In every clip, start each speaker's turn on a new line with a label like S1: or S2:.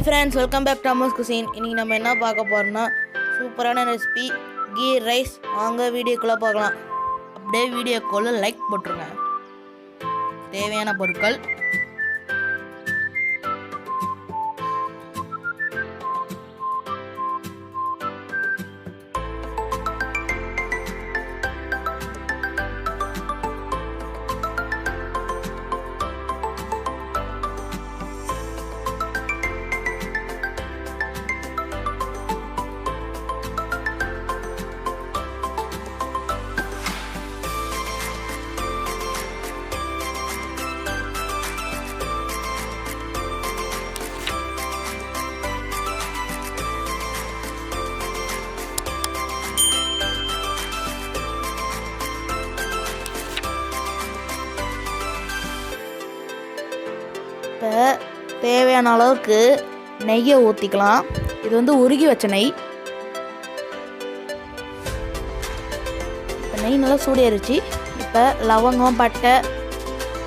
S1: friends, welcome back to Ammus Cuisine. இன்னைக்கு நம்ம என்ன பார்க்க போறோம்னா சூப்பரான ரெசிபி கீ ரைஸ். வாங்க வீடியோக்குள்ள பார்க்கலாம். அப்படியே வீடியோக்குள்ள லைக் போட்டுருங்க. தேவையான பொருட்கள்: இப்போ தேவையான அளவுக்கு நெய்யை ஊற்றிக்கலாம். இது வந்து உருகி வச்ச நெய். இப்போ நெய் நல்லா சூடேறிச்சு. இப்போ லவங்கம், பட்டை,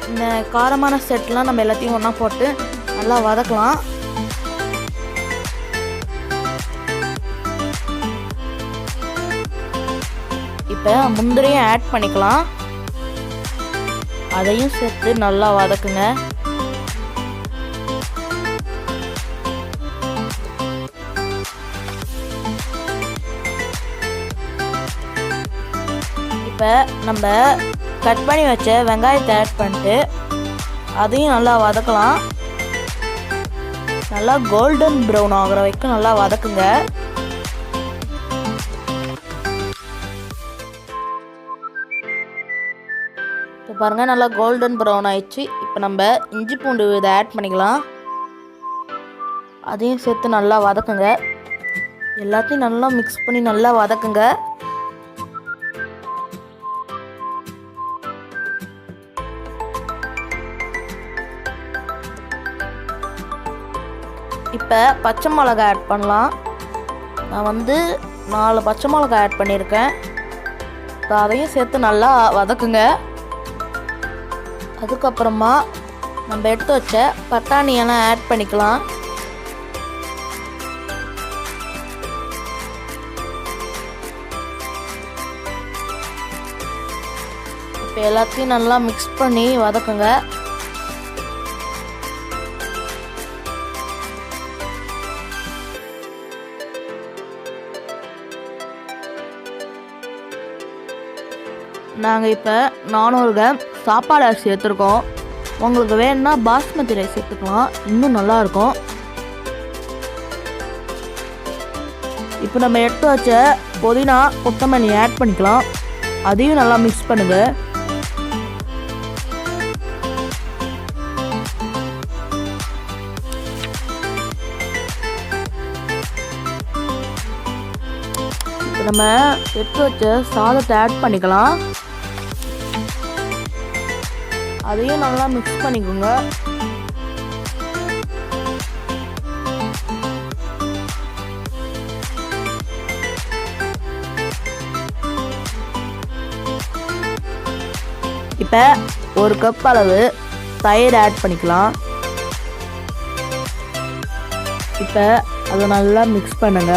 S1: இந்த காரமான செட்லாம் நம்ம எல்லாத்தையும் ஒன்றா போட்டு நல்லா வதக்கலாம். இப்போ முந்திரியும் ஆட் பண்ணிக்கலாம். அதையும் சேர்த்து நல்லா வதக்குங்க. இப்போ நம்ம கட் பண்ணி வச்ச வெங்காயத்தை ஆட் பண்ணிட்டு அதையும் நல்லா வதக்கலாம். நல்லா கோல்டன் ப்ரௌன் ஆகிற வரைக்கும் நல்லா வதக்குங்க. இப்போ பாருங்கள், நல்லா கோல்டன் ப்ரௌன் ஆயிடுச்சு. இப்போ நம்ம இஞ்சி பூண்டு இதை ஆட் பண்ணிக்கலாம். அதையும் சேர்த்து நல்லா வதக்குங்க. எல்லாத்தையும் நல்லா மிக்ஸ் பண்ணி நல்லா வதக்குங்க. இப்போ பச்சை மிளகாய் ஆட் பண்ணலாம். நான் வந்து 4 பச்சை மிளகாய் ஆட் பண்ணியிருக்கேன். இப்போ அதையும் சேர்த்து நல்லா வதக்குங்க. அதுக்கப்புறமா நம்ம எடுத்து வச்ச பட்டாணியெல்லாம் ஆட் பண்ணிக்கலாம். இப்போ எல்லாத்தையும் நல்லா மிக்ஸ் பண்ணி வதக்குங்க. நாங்கள் இப்போ 400 கிராம் சாப்பாடு அரிசி எடுத்துருக்கோம். உங்களுக்கு வேணும்னா பாஸ்மதி ரைஸ் எடுத்துக்கலாம், இன்னும் நல்லாயிருக்கும். இப்போ நம்ம எடுத்து வச்ச புதினா, கொத்தமல்லி ஆட் பண்ணிக்கலாம். அதையும் நல்லா மிக்ஸ் பண்ணுங்க. இப்போ நம்ம எடுத்து வச்ச சாதத்தை ஆட் பண்ணிக்கலாம். அதையும் நல்லா மிக்ஸ் பண்ணிக்கோங்க. இப்போ 1 கப் அளவு தயிர் ஆட் பண்ணிக்கலாம். இப்போ அதை நல்லா மிக்ஸ் பண்ணுங்க.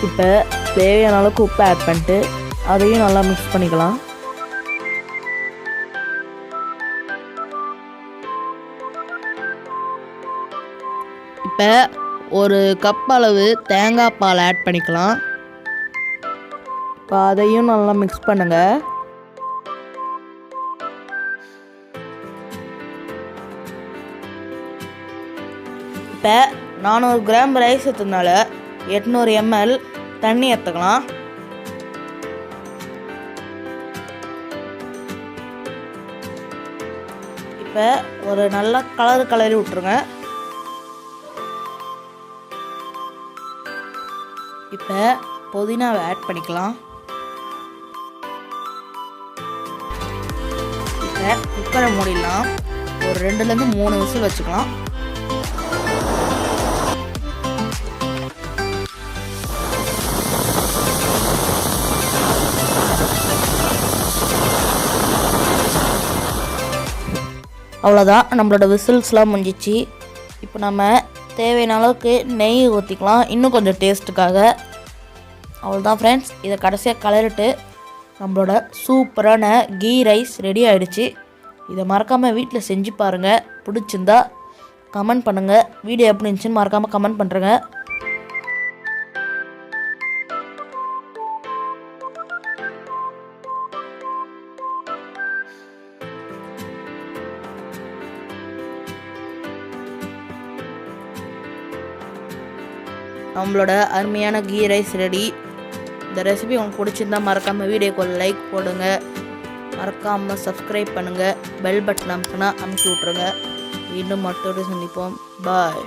S1: இப்போ தேவையான அளவுக்கு உப்பு ஆட் பண்ணிட்டு அதையும் நல்லா மிக்ஸ் பண்ணிக்கலாம். இப்போ 1 கப் அளவு தேங்காய் பால் ஆட் பண்ணிக்கலாம். இப்போ அதையும் நல்லா மிக்ஸ் பண்ணுங்க. இப்போ 400 கிராம் ரைஸ் எடுத்ததுனால 800 ml தண்ணி எடுத்துக்கலாம். இப்போ ஒரு நல்ல கலரி விட்டுருங்க. இப்போ புதினாவை ஆட் பண்ணிக்கலாம். இப்போ குக்கரை மூடிடலாம். ஒரு 2லேருந்து 3 விசில் வச்சுக்கலாம். அவ்வளோதான், நம்மளோட விசில்ஸ்லாம் முடிஞ்சிச்சு. இப்போ நம்ம தேவையான அளவுக்கு நெய் ஊற்றிக்கலாம் இன்னும் கொஞ்சம் டேஸ்ட்டுக்காக. அவ்வளோதான் ஃப்ரெண்ட்ஸ், இதை கடைசியாக கலரிட்டு நம்மளோட சூப்பரான கீ ரைஸ் ரெடி ஆகிடுச்சு. இதை மறக்காமல் வீட்டில் செஞ்சு பாருங்கள். பிடிச்சிருந்தா கமெண்ட் பண்ணுங்கள். வீடியோ எப்படி இருந்துச்சுன்னு மறக்காமல் கமெண்ட் பண்ணுறேங்க. நம்மளோட அருமையான கீ ரைஸ் ரெடி. இந்த ரெசிபி உங்களுக்கு பிடிச்சிருந்தா மறக்காமல் வீடியோக்கு ஒரு லைக் போடுங்க. மறக்காமல் சப்ஸ்கிரைப் பண்ணுங்கள். பெல் பட்டன் அமுக்கினா அமுக்கி விட்ருங்க. மீண்டும் மற்றொரு சந்திப்போம். பாய்.